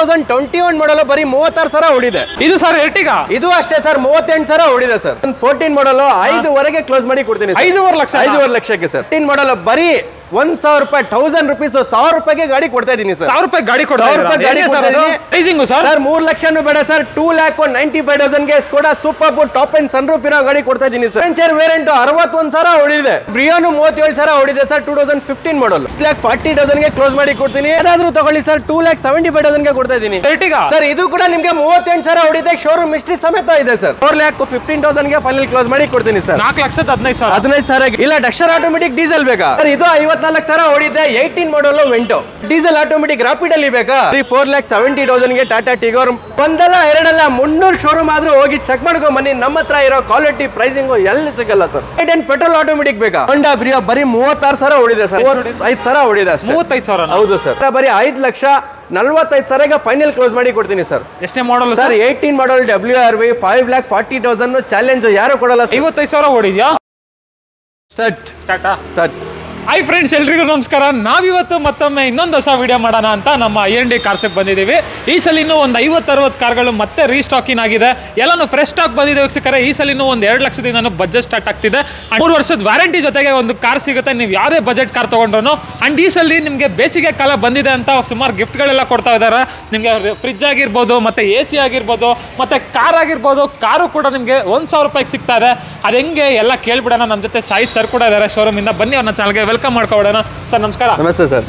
2021 ಮಾಡಲ್ ಬರೀ 36,000 ಓಡಿದೆ. ಇದು ಸರ್ ಎರ್ಟಿಗಾ, ಇದು ಅಷ್ಟೇ ಸರ್ 38,000 ಓಡಿದೆ ಸರ್. 14 ಮಾಡಲ್ 5ವರೆಗೆ ಕ್ಲೋಸ್ ಮಾಡಿ ಕೊಡ್ತೀನಿ. 5.5 ಲಕ್ಷ, 5.5 ಲಕ್ಷಕ್ಕೆ ಸರ್. 15 ಮಾಡಲ್ ಬರೀ 1,000 ರೂಪಾಯಿ, 1000 ರೂಪೀಸ್, 1000 ರೂಪಾಯಿಗೆ ಗಾಡಿ ಕೊಡ್ತಾ ಇದೀನಿ ಸರ್. 1000 ರೂಪಾಯಿ ಗಾಡಿ ಕೊಡ್ತಾ ಇದ್ದೀನಿ. 1000 ರೂಪಾಯಿ ಗಾಡಿ ಕೊಡ್ತಾ ಇದೀನಿ. ಪ್ರೈಸಿಂಗ್ ಸರ್ 3 ಲಕ್ಷನೂ ಬೇಡ ಸರ್, 2,95,000 ಗೆ Skoda super boot top and sunroof ಇರೋ ಗಾಡಿ ಕೊಡ್ತಾ ಇದೀನಿ ಸರ್. ವೆಂಚರ್ ವೇರಿಯಂಟ್ 61,000 ಓಡಿದೆ. ಬ್ರಿಯಾನು 37,000 ಓಡಿದೆ ಸರ್. 2015 ಮಾಡಲ್ 6,40,000 ಗೆ ಕ್ಲೋಸ್ ಮಾಡಿ ಕೊಡ್ತೀನಿ. ಯಾವ್ದಾದ್ರು ತಗೊಳ್ಳಿ ಸರ್, 2,75,000 ಗೆ ಕೊಡ್ತಾ ಇದೀನಿ. ಎರ್ಟಿಗಾ ಸರ್ ಇದು ಕೂಡ ನಿಮ್ಗೆ 38,000 ಓಡಿದೆ. ಶೋರೂಮ್ ಹಿಸ್ಟ್ರಿ ಸಮೇತ ಇದೆ ಸರ್. 4,15,000 ಗೆ ಫೈನಲ್ ಕ್ಲೋಸ್ ಮಾಡಿ ಕೊಡ್ತೀನಿ ಸರ್. 4,15,000. 15,000 ಇಲ್ಲ. ಡಸ್ಟರ್ ಆಟೋಮೆಟಿಕ್ ಡೀಸೆಲ್ ಬೇಕಾ ಸರ್? ಇದು 54,000 ಓಡಿದೆ. 18 ಮಾಡಲ್ ವೆಂಟೋ ಡೀಸೆಲ್ ಆಟೋಮೆಟಿಕ್ ರಾಪಿಡ್ ಅಲ್ಲಿ ಬೇಕಾ? 4,70,000 ಗೆ ಟಾಟಾ ಟಿಗೋರ್. ಒಂದಲ್ಲ ಎರಡಲ್ಲ 300 ಶೋರೂಮ್ ಆದ್ರೂ ಹೋಗಿ ಚೆಕ್ ಮಾಡ್ಕೊಂಡ್ ಬನ್ನಿ. ನಮ್ಮ ಹತ್ರ ಇರೋ ಕ್ವಾಲಿಟಿ ಪ್ರೈಸಿಂಗ್ ಎಲ್ಲಿ ಸಿಗಲ್ಲ ಸರ್. ಪೆಟ್ರೋಲ್ ಆಟೋಮೆಟಿಕ್ ಬೇಕಾ? ಹೋಂಡಾ ಬ್ರಿಯೋ ಬರೀ 36,000 ಓಡಿದೆ ಸರ್. 35,000 ಓಡಿದೆ ಅಷ್ಟೇ. 35,000 ಹೌದು ಸರ್. ಬರೀ 5,45,000 ಫೈನಲ್ ಕ್ಲೋಸ್ ಮಾಡಿ ಕೊಡ್ತೀನಿ ಸರ್. ಎಷ್ಟನೇ ಮಾಡಲ್ ಸರ್? 18 ಮಾಡಲ್ WRV 5,40,000 ಚಾಲೆಂಜ್ ಯಾರು ಕೊಡಲ್ಲ. 55,000 ಓಡಿದ್ಯಾ? ಸ್ಟಾರ್ಟ್. ಹಾಯ್ ಫ್ರೆಂಡ್ಸ್, ಎಲ್ರಿಗೂ ನಮಸ್ಕಾರ. ನಾವಿವತ್ತು ಮತ್ತೊಮ್ಮೆ ಇನ್ನೊಂದು ಹೊಸ ವಿಡಿಯೋ ಮಾಡೋಣ ಅಂತ ನಮ್ಮ IND ಕಾರ್ಸ್ಗೆ ಬಂದಿದ್ದೀವಿ. ಈ ಸಲ ಇನ್ನೂ ಒಂದು 50-60 ಕಾರ್ಗಳು ಮತ್ತೆ ರೀಸ್ಟಾಕಿಂಗ್ ಆಗಿದೆ. ಎಲ್ಲಾನು ಫ್ರೆಶ್ ಸ್ಟಾಕ್ ಬಂದಿದೆ ವೀಕ್ಷಕರೇ. ಈ ಸಲ ಇನ್ನೂ ಒಂದು 2 ಲಕ್ಷದಿಂದ ಬಜೆಟ್ ಸ್ಟಾರ್ಟ್ ಆಗ್ತಿದೆ. 3 ವರ್ಷದ ವ್ಯಾರಂಟಿ ಜೊತೆಗೆ ಒಂದು ಕಾರ್ ಸಿಗುತ್ತೆ ನೀವು ಯಾವುದೇ ಬಜೆಟ್ ಕಾರ್ ತೊಗೊಂಡ್ರು. ಆ್ಯಂಡ್ ಈ ಸಲ ನಿಮಗೆ ಬೇಸಿಗೆ ಕಾಲ ಬಂದಿದೆ ಅಂತ ಸುಮಾರು ಗಿಫ್ಟ್ಗಳೆಲ್ಲ ಕೊಡ್ತಾ ಇದ್ದಾರೆ. ನಿಮಗೆ ಫ್ರಿಜ್ ಆಗಿರ್ಬೋದು, ಮತ್ತು AC ಆಗಿರ್ಬೋದು, ಮತ್ತು ಕಾರ್ ಆಗಿರ್ಬೋದು. ಕಾರು ಕೂಡ ನಿಮಗೆ 1,000 ರೂಪಾಯಿಗೆ ಸಿಗ್ತಾ ಇದೆ. ಅದು ಹೆಂಗೆ ಎಲ್ಲ ಕೇಳ್ಬಿಡೋಣ. ನಮ್ಮ ಜೊತೆ ಸಾಯಿ ಸರ್ ಕೂಡ ಇದ್ದಾರೆ ಶೋರೂಮಿಂದ. ಬನ್ನಿ ಅವ್ರನ್ನ ಚಾನಲ್ಗೆ ವೆಲ್ಕಮ್ ಮಾಡ್ಕೊಬಿಡೋಣ. ಸರ್ ನಮಸ್ಕಾರ. ನಮಸ್ತೆ ಸರ್.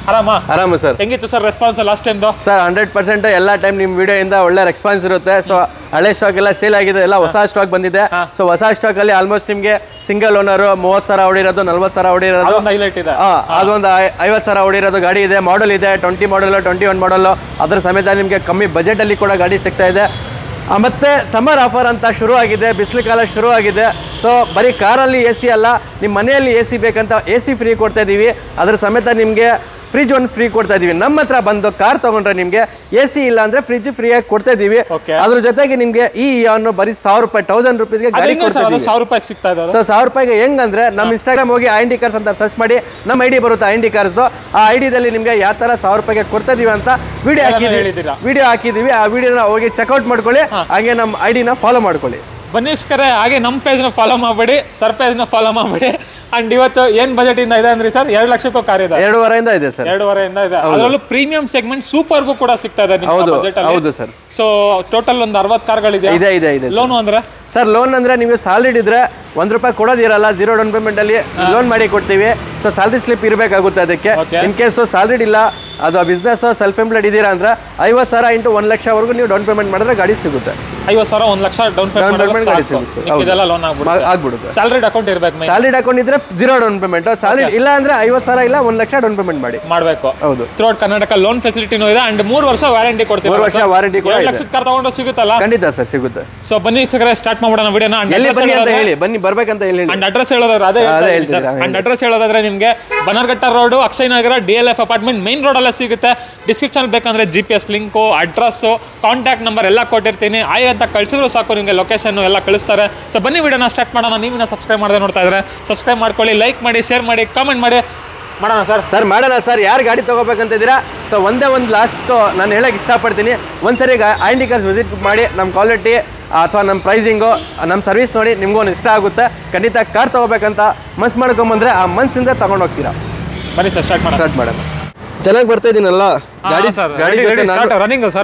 ಆರಾಮ ಸರ್. ಹೆಂಗಿತ್ತು sir response last time? Sir 100% ಎಲ್ಲ ಟೈಮ್ ನಿಮ್ಮ ವಿಡಿಯೋ ಇಂದ ಒಳ್ಳೆ ರೆಸ್ಪಾನ್ಸ್ ಇರುತ್ತೆ. ಸೊ ಹಳೆ ಸ್ಟಾಕ್ ಎಲ್ಲ ಸೇಲ್ ಆಗಿದೆ, ಎಲ್ಲ ಹೊಸ ಸ್ಟಾಕ್ ಬಂದಿದೆ. ಸೊ ಹೊಸ ಸ್ಟಾಕ್ ಅಲ್ಲಿ ಆಲ್ಮೋಸ್ಟ್ ನಿಮಗೆ ಸಿಂಗಲ್ ಓನರ್ 30,000 ಓಡಿರೋದು, 40,000 ಓಡಿರೋದು, ಹೈಲೈಟ್ ಇದೆ. ಅದೊಂದು 50,000 ಓಡಿರೋದು ಗಾಡಿ ಇದೆ. ಮಾಡಲ್ ಇದೆ 20 ಮಾಡಲ್, 21 ಮಾಡಲ್. ಅದರ ಸಮೇತ ನಿಮಗೆ ಕಮ್ಮಿ ಬಜೆಟ್ ಅಲ್ಲಿ ಕೂಡ ಗಾಡಿ ಸಿಗ್ತಾ ಇದೆ. ಮತ್ತೆ ಸಮ್ಮರ್ ಆಫರ್ ಅಂತ ಶುರು ಆಗಿದೆ, ಬಿಸಿಲು ಕಾಲ ಶುರು ಆಗಿದೆ. ಸೊ ಬರೀ ಕಾರಲ್ಲಿ AC ಅಲ್ಲ, ನಿಮ್ಮ ಮನೆಯಲ್ಲಿ AC ಬೇಕಂತ AC ಫ್ರೀ ಕೊಡ್ತಾ ಇದ್ದೀವಿ. ಅದರ ಸಮೇತ ನಿಮಗೆ ಫ್ರಿಜ್ ಒಂದು ಫ್ರೀ ಕೊಡ್ತಾ ಇದೀವಿ. ನಮ್ಮ ಹತ್ರ ಬಂದು ಕಾರ್ ತಗೊಂಡ್ರೆ ನಿಮಗೆ AC ಇಲ್ಲ ಅಂದ್ರೆ ಫ್ರಿಜ್ ಫ್ರೀ ಆಗಿ ಕೊಡ್ತಾ ಇದೀವಿ. ಅದ್ರ ಜೊತೆಗೆ ನಿಮಗೆ ಈ ಇಯಾನ್ ಬರೀ 1,000 ರೂಪಾಯಿ, 1,000 ರೂಪೀಸ್ಗೆ ಗಾಡಿ ಕೊಡ್ತಾ ಇದೀವಿ. 1,000 ರೂಪಾಯಿ ಸಿಗ್ತಾ ಇದೆ. ಸೊ 1,000 ರೂಪಾಯಿಗೆ ಹೆಂಗಂದ್ರೆ ನಮ್ಮ ಇನ್ಸ್ಟಾಗ್ರಾಮ್ ಹೋಗಿ IND ಕಾರ್ಸ್ ಅಂತ ಸರ್ಚ್ ಮಾಡಿ, ನಮ್ಮ ID ಬರುತ್ತೆ IND ಕಾರ್ಸ್ದು. ಆ ಐಡಿದಲ್ಲಿ ನಿಮಗೆ ಯಾವ ತರ 1,000 ರೂಪಾಯಿಗೆ ಕೊಡ್ತಾ ಇದೀವಿ ಅಂತ ವಿಡಿಯೋ ಹಾಕಿದೀವಿ. ಆ ವಿಡಿಯೋನ ಹೋಗಿ ಚೆಕ್ಔಟ್ ಮಾಡ್ಕೊಳ್ಳಿ. ಹಾಗೆ ನಮ್ಮ ID ಫಾಲೋ ಮಾಡ್ಕೊಳ್ಳಿ. ಬನ್ನಿ ವೀಕ್ಷಕರೇ, ಹಾಗೆ ನಮ್ಮ ಪೇಜ್ನ ಫಾಲೋ ಮಾಡಬೇಡಿ, ಸರ್ ಪೇಜ್ನ ಫಾಲೋ ಮಾಡಬೇಡಿ. ಅಂಡ್ ಇವತ್ತು ಏನು ಬಜೆಟ್ ಇಂದ ಇದೆ ಅಂದ್ರೆ ಸರ್ 2 ಲಕ್ಷಕ್ಕೂ ಕಾರ್ ಇದೆ. 2.5 ಇದೆ ಸರ್. 2.5 ಇದೆ. ಅದರಲ್ಲೂ ಪ್ರೀಮಿಯಂ ಸೆಗ್ಮೆಂಟ್ ಸೂಪರ್ಗೂ ಕೂಡ ಸಿಗ್ತಾ ಇದೆ. ಹೌದು ಸರ್. ಸೊ ಟೋಟಲ್ ಒಂದು 60 ಕಾರ್ಗಳಿದೆ. ಇದೆ. ಲೋನ್ ಅಂದ್ರೆ ಸರ್ ಲೋನ್ ಅಂದ್ರೆ ನಿಮಗೆ ಸಾಲಿಡ್ ಇದ್ರೆ ₹1 ರೂಪಾಯಿ ಕೊಡೋದಿರಲ್ಲ. 0 ಡೌನ್ ಪೇಮೆಂಟ್ ಅಲ್ಲಿ ಲೋನ್ ಮಾಡಿ ಕೊಡ್ತೀವಿ. ಸೊ ಸ್ಯಾಲರಿ ಸ್ಲಿಪ್ ಇರಬೇಕಾಗುತ್ತೆ ಅದಕ್ಕೆ. ಇನ್ ಕೇಸ್ ಸಾಲಿಡ್ ಇಲ್ಲ, ಅದು ಬಿಸ್ನೆಸ್ ಸೆಲ್ಫ್ ಎಂಪ್ಲಾಯ್ಡ್ ಇದ್ದೀರಾ ಅಂದ್ರೆ 50,000 ಇಂಟು 1 ಲಕ್ಷವರೆಗೂ ನೀವು ಡೌನ್ ಪೇಮೆಂಟ್ ಮಾಡಿದ್ರೆ ಗಾಡಿ ಸಿಗುತ್ತೆ. 50,000 1 ಲಕ್ಷ ಡೌನ್ ಪೇಮೆಂಟ್ ಗಾಡಿ ಸಿಗುತ್ತೆ. ಇದೆಲ್ಲ ಲೋನ್ ಆಗ್ಬಿಡುತ್ತೆ. ಸ್ಯಾಲರಿಡ್ ಅಕೌಂಟ್ ಇರಬೇಕು. ಸ್ಯಾಲರಿಡ್ ಅಕೌಂಟ್ ಇದ್ರೆ 0 ಡೌನ್ ಪೇಮೆಂಟ್. ಸಾಲಿಡ್ ಇಲ್ಲ ಅಂದ್ರೆ 50,000 ಇಲ್ಲ 1 ಲಕ್ಷ ಡೌನ್ ಪೇಮೆಂಟ್ ಮಾಡಬೇಕು. ಹೌದು. ಥ್ರೂಔಟ್ ಕರ್ನಾಟಕ ಲೋನ್ ಫೆಸಿಲಿಟಿನೂ ಇದೆ. ಅಂಡ್ 3 ವರ್ಷ ವಾರಂಟಿ ಕೊಡ್ತೀವಿ. 3 ವರ್ಷ ವಾರಂಟಿ ಕೂಡ 2 ಲಕ್ಷದ ಕಾರ್ ತಗೊಂಡು ಸಿಗುತ್ತಲ್ಲ? ಖಂಡಿತ ಸರ್ ಸಿಗುತ್ತೆ. ಸೊ ಬನ್ನಿ ವೀಕ್ಷಕರೇ, ಸ್ಟಾರ್ಟ್ ಮಾಡೋಣ ವಿಡಿಯೋನ. ಎಲ್ಲಿ ಬನ್ನಿ ಅಂತ ಹೇಳಿ, ಬನ್ನಿ ಬರ್ಬೇಕಂತ ಹೇಳಿ. ಅಂಡ್ ಅಡ್ರೆಸ್ ಹೇಳೋದಾದ್ರೆ ಅಡ್ರೆಸ್ ಹೇಳೋದಾದ್ರೆ ನಿಮಗೆ ಬನರ್ಘಟ್ಟ ರೋಡ್, ಅಕ್ಷಯ್ ನಗರ, DLF ಅಪಾರ್ಟ್ಮೆಂಟ್ ಮೇನ್ ರೋಡ್ ಅಲ್ಲೇ ಸಿಗುತ್ತೆ. ಡಿಸ್ಕ್ರಿಪ್ಷನ್ ಬೇಕಂದ್ರೆ GPS link, address, contact number ಎಲ್ಲ ಕೊಟ್ಟಿರ್ತೀನಿ. ಆಯ್ ಅಂತ ಕಳಿಸಿದ್ರು ಸಾಕು, ನಿಮಗೆ ಲೊಕೇಶನ್ ಎಲ್ಲ ಕಳಿಸ್ತಾರೆ. ಸೊ ಬನ್ನಿ ವಿಡಿಯೋನ ಸ್ಟಾರ್ಟ್ ಮಾಡೋಣ. ನೀವಿನ ಸಬ್ಸ್ಕ್ರೈಬ್ ಮಾಡದೆ ನೋಡ್ತಾ ಇದ್ರೆ ಸಬ್ಸ್ಕ್ರೈಬ್ ಮಾಡ್ಕೊಳ್ಳಿ, ಲೈಕ್ ಮಾಡಿ, ಶೇರ್ ಮಾಡಿ, ಕಾಮೆಂಟ್ ಮಾಡಿ. ಮಾಡೋಣ ಸರ್. ಯಾರು ಗಾಡಿ ತಗೋಬೇಕಂತಿದ್ದೀರಾ? ಸೊ ಒಂದೇ ಒಂದು ಲಾಸ್ಟ್ ನಾನು ಹೇಳಕ್ಕೆ ಇಷ್ಟಪಡ್ತೀನಿ. ಒಂದ್ಸರಿ IND ಕಾರ್ಸ್ ವಿಸಿಟ್ ಮಾಡಿ. ನಮ್ಮ ಕ್ವಾಲಿಟಿ ಅಥವಾ ನಮ್ಮ ಪ್ರೈಸಿಂಗು, ನಮ್ಮ ಸರ್ವಿಸ್ ನೋಡಿ ನಿಮ್ಗೊಂದು ಇಷ್ಟ ಆಗುತ್ತೆ. ಖಂಡಿತ ಕಾರ್ ತಗೋಬೇಕಂತ ಮನ್ಸು ಮಾಡ್ಕೊಂಬಂದ್ರೆ ಆ ಮನ್ಸಿಂದ ತಗೊಂಡು ಹೋಗ್ತೀರಾ. ಬನ್ನಿ ಸರ್, ಸ್ಟಾರ್ಟ್ ಮಾಡೋಣ. ಚೆನ್ನಾಗಿ ಬರ್ತಾ ಇದೀನಲ್ಲ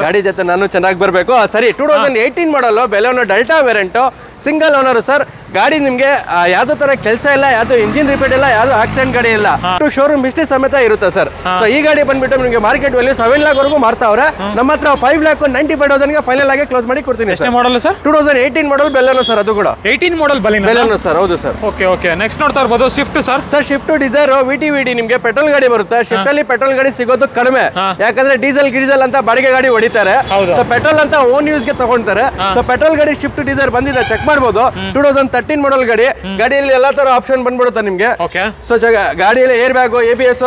ಗಾಡಿ ಜೊತೆ ನಾನು ಚೆನ್ನಾಗಿ ಬರಬೇಕು. ಸರಿ, 2018 ಮಾಡಲು ಬೆಲೆನೋ delta variant, single owner sir. ಗಾಡಿ ನಿಮಗೆ ಯಾವ್ದೋ ತರ ಕೆಲಸ ಇಲ್ಲ, ಯಾವ್ದು ಇಂಜಿನ್ ರಿಪೇರ್ ಇಲ್ಲ, ಯಾವ್ದು ಆಕ್ಸಿಡೆಂಟ್ ಗಾಡಿ ಇಲ್ಲ. ಶೋರೂಮ್ ಹಿಸ್ಟ್ರಿ ಸಮೇತ ಇರುತ್ತೆ ಸರ್. ಸೊ ಈ ಗಾಡಿ ಬಂದ್ಬಿಟ್ಟು ನಿಮಗೆ ಮಾರ್ಕೆಟ್ ವ್ಯಾಲ್ಯೂ 7 lakh ವರೆಗೂ ಮಾರ್ತಾವ್ರೆ. ನಮ್ಮ ಹತ್ರ 5,95,000 ಫೈನಲ್ ಆಗಿ ಕ್ಲೋಸ್ ಮಾಡಿ ಕೊಡ್ತೀನಿ. Model sir? 2018 ಮಾಡಲ್ ಬೆಲೆನೋ ಸರ್. ಅದು ಕೂಡ 18 ಮಾಡಲ್ ಬೆಲೆನೋ ಸರ್. ಹೌದು ಸರ್. ಓಕೆ. ನೆಕ್ಸ್ಟ್ ನೋಡ್ತಾ ಇರ್ಬೋದು Swift sir. Swift Dzire VTVD ನಿಮಗೆ ಪೆಟ್ರೋಲ್ ಗಾಡಿ ಬರುತ್ತೆ. ಸ್ವಿಫ್ಟ್ ಅಲ್ಲಿ ಪೆಟ್ರೋಲ್ ಗಾಡಿ ಸಿಗೋದು ಕಡಿಮೆ, ಯಾಕಂದ್ರೆ ಡೀಸೆಲ್ ಅಂತ ಬಾಡಿಗೆ ಗಾಡಿ ಹೊಡಿತಾರೆ. ಸೊ ಪೆಟ್ರೋಲ್ ಅಂತ ಓನ್ ಯೂಸ್ ಗೆ ತಗೊಂತಾರೆ. ಸೊ ಪೆಟ್ರೋಲ್ ಗಾಡಿ ಸ್ವಿಫ್ಟ್ ಡಿಸೈರ್ ಬಂದಿದೆ, ಚೆಕ್ ಮಾಡಬಹುದು. 2013 ಮಾಡಲ್ ಗಾಡಿಯಲ್ಲಿ ಎಲ್ಲಾ ತರ ಆಪ್ಷನ್ ಬಂದ್ಬಿಡುತ್ತೆ ನಿಮ್ಗೆ. ಸೊ ಗಾಡಿಯಲ್ಲಿ ಏರ್ ಬ್ಯಾಗ್, ABS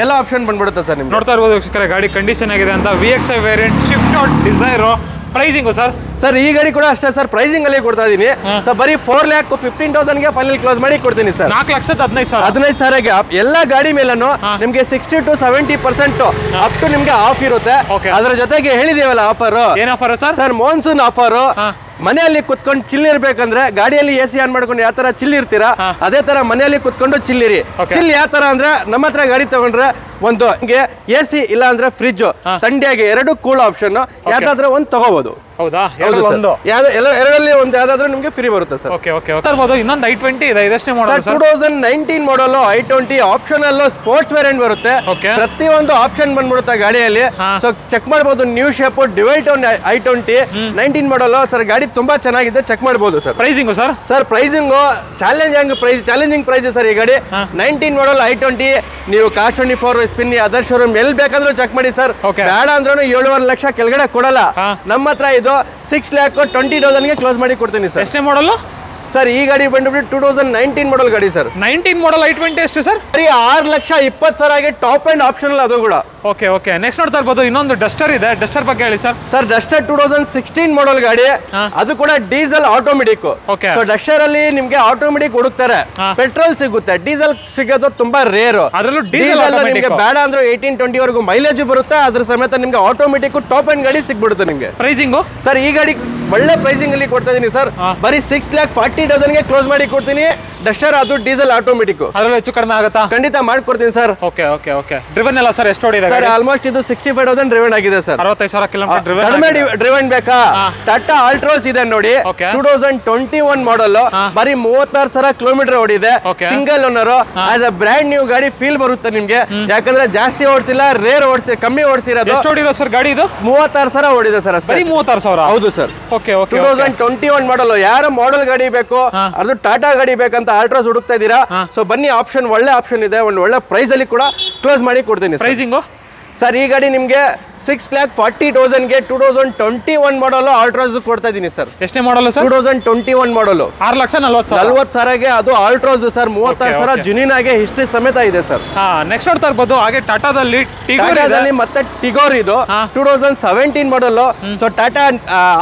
ಎಲ್ಲ ಆಪ್ಷನ್ ಬಂದ್ಬಿಡುತ್ತೆ ಸರ್. ನಿಮ್ಗೆ ನೋಡ್ತಾ ಇರ್ಬೋದು ಗಾಡಿ ಕಂಡೀಷನ್ ಆಗಿದೆ ಅಂತ. VXI variant Swift Dzire. Pricing sir sir ಈ ಗಾಡಿ ಕೂಡ ಅಷ್ಟೇ ಸರ್, ಪ್ರೈಸಿಂಗ್ ಅಲ್ಲಿ ಕೊಡ್ತಾ ಇದೀನಿ. ಸೊ ಬರೀ 4,15,000 ಗೆ ಫೈನಲ್ ಕ್ಲೋಸ್ ಮಾಡಿ ಕೊಡ್ತೀನಿ ಸರ್. 4,15,000 ಎಲ್ಲ ಗಾಡಿ ಮೇಲೂ ನಿಮ್ಗೆ 60 to 70% ಅಪ್ ಟು ನಿಮ್ಗೆ ಆಫ್ ಇರುತ್ತೆ. ಅದ್ರ ಜೊತೆಗೆ ಹೇಳಿದೀವಲ್ಲ ಆಫರ್, ಏನ್ offer sir? Sir monsoon offer. ಮನೆಯಲ್ಲಿ ಕುತ್ಕೊಂಡು ಚಿಲ್ ಇರ್ಬೇಕಂದ್ರೆ ಗಾಡಿಯಲ್ಲಿ AC ಆನ್ ಮಾಡ್ಕೊಂಡು ಯಾವ ತರ ಚಿಲ್ ಇರ್ತೀರಾ ಅದೇ ತರ ಮನೆಯಲ್ಲಿ ಕುತ್ಕೊಂಡು ಚಿಲ್ಲಿರಿ. ಚಿಲ್ ಯಾವ ತರ ಅಂದ್ರೆ ನಮ್ಮ ಹತ್ರ ಗಾಡಿ ತಗೊಂಡ್ರೆ ಒಂದು AC ಇಲ್ಲ ಅಂದ್ರೆ ಫ್ರಿಜ್ ಥಂಡಿಯಾಗಿ ಎರಡು ಕೂಲ್ ಆಪ್ಷನ್ ಯಾವ್ದಾದ್ರೆ ಒಂದು ತಗೋಬಹುದು. ಹೌದಾ? ಎರಡರಲ್ಲಿ ಒಂದು ಯಾವ್ದಾದ್ರು ನಿಮ್ಗೆ ಫ್ರೀ ಬರುತ್ತೆ ಸರ್. ಇನ್ನೊಂದು i20 ಇದೆ, ಇದಷ್ಟೇ model sir. 2019 model i20 optional sports variant ಬರುತ್ತೆ. ಪ್ರತಿಯೊಂದು ಆಪ್ಷನ್ ಬಂದ್ಬಿಡುತ್ತೆ ಗಾಡಿಯಲ್ಲಿ. ಸೊ ಚೆಕ್ ಮಾಡಬಹುದು. New shape dual tone i20 19 model sir. ಗಾಡಿ ತುಂಬಾ ಚೆನ್ನಾಗಿದೆ, ಚೆಕ್ ಮಾಡಬಹುದು sir. Pricing sir? Sir pricing challenging price sir. ಈ ಗಾಡಿ 19 ಮಾಡಲ್ i20 ನೀವು Car24 ಸ್ಪಿನ್ ಅದರ್ ಶೋರೂಮ್ ಎಲ್ಲಿ ಬೇಕಾದ್ರೂ ಚೆಕ್ ಮಾಡಿ ಸರ್. ಬೇಡ ಅಂದ್ರೂ 7.5 ಲಕ್ಷ ಕೆಳಗಡೆ ಕೊಡಲ್ಲ. ನಮ್ಮ ಹತ್ರ ಇದು 6,20,000 ಗೆ ಕ್ಲೋಸ್ ಮಾಡಿ ಕೊಡ್ತೀನಿ ಸರ್. ಎಷ್ಟೇ ಮಾಡಲ್ ಸರ್? ಈ ಗಾಡಿ ಬಂದ್ಬಿಟ್ಟು 2019 ಮಾಡಲ್ ಗಾಡಿ ಸರ್. 19 ಮಾಡಲ್ i20 ಎಷ್ಟು ಸರ್? 6,20,000 ಟಾಪ್ ಅಂಡ್ ಆಪ್ಷನಲ್ ಅದು ಕೂಡ. ಓಕೆ ನೆಕ್ಸ್ಟ್ ನೋಡ್ತಾ ಇರ್ಬೋದು ಇನ್ನೊಂದು ಡಸ್ಟರ್ ಇದೆ. ಡಸ್ಟರ್ ಬಗ್ಗೆ ಹೇಳಿ ಸರ್. ಸರ್ ಡಸ್ಟರ್ 2016 ಮಾಡಲ್ ಗಾಡಿ, ಅದು ಕೂಡ ಡೀಸೆಲ್ ಆಟೋಮೆಟಿಕ್. ಸೊ ಡಸ್ಟರ್ ಅಲ್ಲಿ ನಿಮ್ಗೆ ಆಟೋಮೆಟಿಕ್ ಹುಡುಕ್ತಾರೆ, ಪೆಟ್ರೋಲ್ ಸಿಗುತ್ತೆ, ಡೀಸೆಲ್ ಸಿಗೋದು ತುಂಬಾ ರೇರ್. ಅದರಲ್ಲೂ ಡೀಸೆಲ್ ನಿಮ್ಗೆ ಬೇಡ ಅಂದ್ರೆ 18-20 ವರೆಗೂ ಮೈಲೇಜ್ ಬರುತ್ತೆ. ಅದ್ರ ಸಮೇತ ನಿಮ್ಗೆ ಆಟೋಮೆಟಿಕ್ ಟಾಪ್ ಅಂಡ್ ಗಾಡಿ ಸಿಗ್ಬಿಡುತ್ತೆ ನಿಮ್ಗೆ. ಪ್ರೈಸಿಂಗ್ ಸರ್ ಈ ಗಾಡಿ ಒಳ್ಳೆ ಪ್ರೈಸಿಂಗ್ ಅಲ್ಲಿ ಕೊಡ್ತಾ ಇದೀನಿ ಸರ್. ಬರೀ 6,40,000 ಗೆ ಕ್ಲೋಸ್ ಮಾಡಿ ಕೊಡ್ತೀನಿ. ಡಸ್ಟರ್ ಅದು ಡೀಸೆಲ್ ಆಟೋಮೆಟಿಕ್. ಅದರಲ್ಲೂ ಹೆಚ್ಚು ಕಡಿಮೆ ಆಗುತ್ತಾ? ಖಂಡಿತ ಮಾಡ್ಕೊಡ್ತೀನಿ ಸರ್. ಓಕೆ ಡ್ರಿವನ್ ಎಲ್ಲ ಸರ್ ಎಷ್ಟು ಓಡಿದೆ ಸರ್? ಆಲ್ಮೋಸ್ಟ್ ಇದು 65,000 ಡ್ರಿವನ್ ಆಗಿದೆ ಸರ್. 65,000 ಕಿಲೋಮೀಟರ್ ಕಡಿಮೆ ಡ್ರಿವನ್ ಬೇಕಾ? ಟಾಟಾ ಆಲ್ಟ್ರೋಸ್ ಇದೆ ನೋಡಿ, 2021 ಮಾಡಲ್, ಬರೀ 36,000 ಕಿಲೋಮೀಟರ್ ಓಡಿದೆ. Single owner. As a brand new ಗಾಡಿ ಫೀಲ್ ಬರುತ್ತೆ ನಿಮ್ಗೆ. ಯಾಕಂದ್ರೆ ಜಾಸ್ತಿ ಓಡಿಸಿಲ್ಲ, ಕಮ್ಮಿ ಓಡಿಸಿರೋದು. ಎಷ್ಟು ಓಡಿರೋ ಸರ್ ಗಾಡಿ ಇದು? 36,000 ಓಡಿದೆ ಸರ್ ಅಷ್ಟೇ. 36,000? ಹೌದು ಸರ್. 2021 ಮಾಡಲ್. ಯಾರ ಮಾಡಲ್ ಗಾಡಿ ಬೇಕು, ಅದು ಟಾಟಾ ಗಾಡಿ ಬೇಕಂತ ಆಲ್ಟ್ರೋಸ್ ಹುಡುಕ್ತಾ ಇದೀರಾ? ಸೊ ಬನ್ನಿ, ಆಪ್ಷನ್ ಒಳ್ಳೆ ಆಪ್ಷನ್ ಇದೆ, ಒಂದು ಒಳ್ಳೆ ಪ್ರೈಸ್ ಅಲ್ಲಿ ಕೂಡ ಕ್ಲೋಸ್ ಮಾಡಿ ಕೊಡ್ತೀನಿ. ಪ್ರೈಸಿಂಗ್ ಸರ್ ಈ ಗಾಡಿ ನಿಮ್ಗೆ 6,40,000 ಗೆ 2021 ಮಾಡಲ್ ಆಲ್ಟ್ರೋಸ್ ಕೊಡ್ತಾ ಇದೀನಿ ಸರ್. ಎಷ್ಟೇ ಮಾಡಲ್ ಸರ್? 2021 ಮಾಡಲ್. 6,40,000 ಗೆ ಅದು ಆಲ್ಟ್ರೋಸ್ ಸರ್. 36,000 ಜುನಿನ್ ಆಗಿ ಹಿಸ್ಟ್ರಿ ಸಮೇತ ಇದೆ ಸರ್. ನೆಕ್ಸ್ಟ್ ನೋಡ್ತಾ ಇರ್ಬೋದು ಹಾಗೆ ಟಾಟಾದಲ್ಲಿ ಮತ್ತೆ ಟಿಗೋರ್ ಇದು 2017 ಮಾಡಲ್. ಸೊ ಟಾಟಾ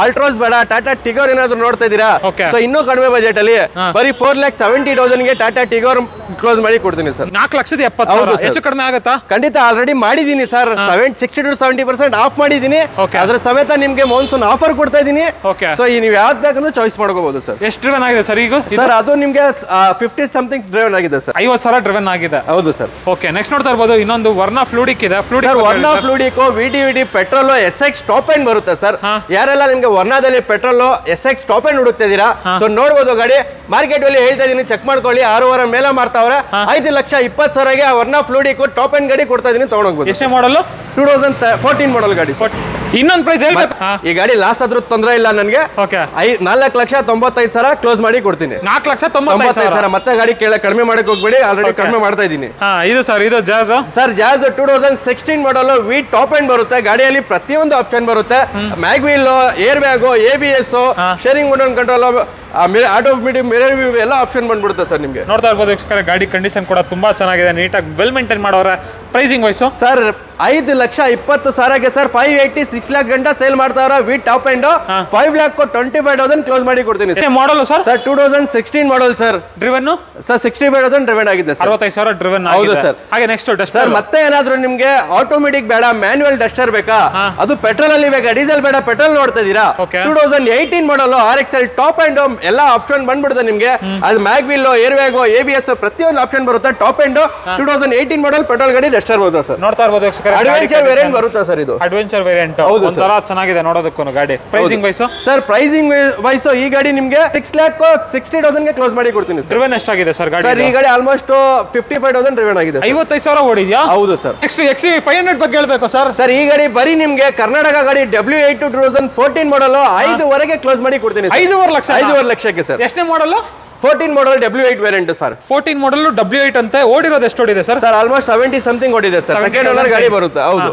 ಆಲ್ಟ್ರೋಸ್ ಬೇಡ, ಟಾಟಾ ಟಿಗೋರ್ ಏನಾದ್ರು ನೋಡ್ತಾ ಇದೀರಾ? ಸೊ ಇನ್ನೂ ಕಡಿಮೆ ಬಜೆಟ್ ಅಲ್ಲಿ ಬರೀ 4,70,000 ಗೆ ಟಾಟಾ ಟಿಗೋರ್ ಕ್ಲೋಸ್ ಮಾಡಿ ಕೊಡ್ತೀನಿ ಸರ್. 4,70,000 ಹೆಚ್ಚು ಕಡಿಮೆ ಆಗುತ್ತಾ? ಖಂಡಿತ ಆಲ್ರೆಡಿ ಮಾಡಿದೀನಿ ಸರ್. 60 to 70% ಆಫ್ ಮಾಡಿದೀನಿ. ಅದ್ರ ಸಮೇತ ನಿಮ್ಗೆ ಮಾನ್ಸೂನ್ ಆಫರ್ ಕೊಡ್ತಾ ಇದೀನಿ. ಸೊ ನೀವು ಯಾವ್ದು ಬೇಕಂದ್ರೆ ಚಾಯ್ಸ್ ಮಾಡ್ಕೋಬಹುದು ಸರ್. ಎಷ್ಟು ಡ್ರಿವನ್ ಆಗಿದೆ ಸರ್ ಈಗ? ಸರ್ ಅದು ನಿಮ್ಗೆ 50 ಸಮಥಿಂಗ್ ಡ್ರಿವನ್ ಆಗಿದೆ ಸರ್. 50,000 ಡ್ರಿವನ್ ಆಗಿದೆ. ಹೌದು ಸರ್. ಓಕೆ ನೆಕ್ಸ್ಟ್ ನೋಡ್ತಾ ಇರ್ಬೋದು ಇನ್ನೊಂದು ವರ್ನಾ ಫ್ಲೂಡಿಕ್ ಇದೆ. Verna fluidic VD petrol SX top end ಬರುತ್ತೆ ಸರ್. ಯಾರೆಲ್ಲ ನಿಮ್ಗೆ ವರ್ನಾದಲ್ಲಿ ಪೆಟ್ರೋಲ್ SX ಟಾಪ್ ಎಂಡ್ ಹುಡುಕ್ತಾ ಇದೀರಾ? ಸೊ ನೋಡ್ಬೋದು ಗಾಡಿ ಮಾರ್ಕೆಟ್ ಅಲ್ಲಿ ಹೇಳ್ತಾ ಇದೀನಿ, ಚೆಕ್ ಮಾಡ್ಕೊಳ್ಳಿ. 6,000 ಮೇಲೆ ಮಾರ್ತಾವ್ರೆ. 5,20,000 ಗೆ ವರ್ನಾ ಫ್ಲೂಡಿಕ್ ಟಾಪ್ ಎಂಡ್ ಗಾಡಿ ಕೊಡ್ತಾ ಇದೀನಿ, ತಗೊಂಡೋಗ್ಬೋದು. ಎಷ್ಟೇ ಮಾಡಲ್? 2014 ಮಾಡಲ್ ಗಾಡಿ. ಇನ್ನೊಂದು ಪ್ರೈಸ್ ಹೇಳ್ಬೇಕು. ಈ ಗಾಡಿ ಲಾಸ್ ಆದ್ರೂ ತೊಂದರೆ ಇಲ್ಲ ನನಗೆ. 4,95,000 ಕ್ಲೋಸ್ ಮಾಡಿ ಕೊಡ್ತೀನಿ. 4,95,000 ಮತ್ತೆ ಗಾಡಿ ಕಡಿಮೆ ಮಾಡಕ್ ಹೋಗ್ಬೇಡಿ, ಆಲ್ರೆಡಿ ಕಡಿಮೆ ಮಾಡ್ತಾ ಇದೀನಿ. ಇದು ಸರ್ ಇದು Jazz sir. Jazz 2016 model V top end ಬರುತ್ತೆ. ಗಾಡಿಯಲ್ಲಿ ಪ್ರತಿಯೊಂದು ಆಪ್ಷನ್ ಬರುತ್ತೆ. Mag wheel, air bag, ABS, steering mode control, automatic mirror view ಎಲ್ಲ ಆಪ್ಷನ್ ಬಂದ್ಬಿಡುತ್ತೆ ಸರ್ ನಿಮಗೆ. ನೋಡ್ತಾ ಇರ್ಬೋದು ಗಾಡಿ ಕಂಡೀಷನ್ ಕೂಡ ತುಂಬಾ ಚೆನ್ನಾಗಿದೆ, ನೀಟಾಗಿ ವೆಲ್ ಮೇಂಟೈನ್ ಮಾಡೋರೆ. Pricing wise sir 5,20,000 sir 580 6 lakh ಗಂಟ ಸೇಲ್ ಮಾಡ್ತಾರ. ವಿ ಟಾಪ್ ಎಂಡ್ 5,25,000 ಕ್ಲೋಸ್ ಮಾಡಿ ಕೊಡ್ತೀನಿ. Model sir? Sir 2016 model sir. Driven sir 65,000 driven ಆಗಿದೆ ಸರ್. 65,000 ಡ್ರಿವನ್ ಹೌದು ಸರ್. ಹಾಗೆ ನೆಕ್ಸ್ಟ್ ಡಸ್ಟರ್ ಸರ್ ಮತ್ತೆ ಏನಾದ್ರು ನಿಮ್ಗೆ ಆಟೋಮೆಟಿಕ್ ಬೇಡ, ಮ್ಯಾನ್ಯುವಲ್ ಡಸ್ಟರ್ ಬೇಕಾ? ಅದು ಪೆಟ್ರೋಲ್ ಅಲ್ಲಿ ಬೇಕಾ? ಡೀಸೆಲ್ ಬೇಡ, ಪೆಟ್ರೋಲ್ ನೋಡ್ತಾ ಇದೀರಾ? 2018 ಮಾಡಲ್ RXL ಟಾಪ್ ಅಂಡ್ ಎಲ್ಲ ಆಪ್ಷನ್ ಬಂದ್ಬಿಡುತ್ತೆ ನಿಮ್ಗೆ. ಅದು ಮ್ಯಾಗ್ವಿಲ್, ಏರ್ ಬ್ಯಾಗ್, ABS ಪ್ರತಿಯೊಂದು ಆಪ್ಷನ್ ಬರುತ್ತೆ. ಟಾಪ್ ಅಂಡ್ 2018 ಮಾಡಲ್ ಪೆಟ್ರೋಲ್ ಗಾಡಿ ಡಸ್ಟರ್ ಬರುತ್ತೆ ಸರ್. ನೋಡ್ತಾ ಇರ್ಬೋದು ಅಡ್ವೆಂಚರ್ ವೇರಿಯಂಟ್ ಬರುತ್ತೆ ಸರ್. ಇದು ಅಡ್ವೆಂಚರ್ ವೇರಿಯಂಟ್ ಒಂಥರ ಚೆನ್ನಾಗಿದೆ ನೋಡೋದಕ್ಕೂ ಗಾಡಿ. Pricing wise sir? Pricing wise ಈ ಗಾಡಿ ನಿಮ್ಗೆ 6,60,000 ಗೆ ಕ್ಲೋಸ್ ಮಾಡಿ ಕೊಡ್ತೀನಿ. ಡ್ರಿವನ್ ಎಷ್ಟಾಗಿದೆ ಸರ್ ಗಾಡಿ? ಸರ್ ಈ ಗಾಡಿ ಆಲ್ಮೋಸ್ಟ್ 55,000 ಡ್ರಿವನ್ ಆಗಿದೆ. 55,000 ಓಡಿದ್ಯಾ? ಹೌದು ಸರ್. ನೆಕ್ಸ್ಟ್ XC500 ಬಗ್ಗೆ ಹೇಳ್ಬೇಕು ಸರ್. ಸರ್ ಈ ಗಾಡಿ ಬರೀ ನಿಮ್ಗೆ ಕರ್ನಾಟಕ ಗಾಡಿ W8 2014 ಮಾಡಲ್ 5,000 ಕ್ಲೋಸ್ ಮಾಡಿ ಕೊಡ್ತೀನಿ. 5,5 ಲಕ್ಷಕ್ಕೆ ಸರ್. ಎಷ್ಟನೇ ಮಾಡಲ್? 14 ಮಾಡಲ್ W8 ವೇರಿಯಂಟ್ ಸರ್. 14 ಮಾಡಲ್ W8 ಅಂತೆ. ಓಡಿರೋದು ಎಷ್ಟು ಓಡಿದೆ ಸರ್? ಸರ್ ಆಲ್ಮೋಸ್ಟ್ 70 ಸಮಥಿಂಗ್ ಓಡಿದೆ ಸರ್. ಸೆಕೆಂಡ್ ಓನರ್ ಗಾಡಿ ಬರುತ್ತೆ. ಹೌದು.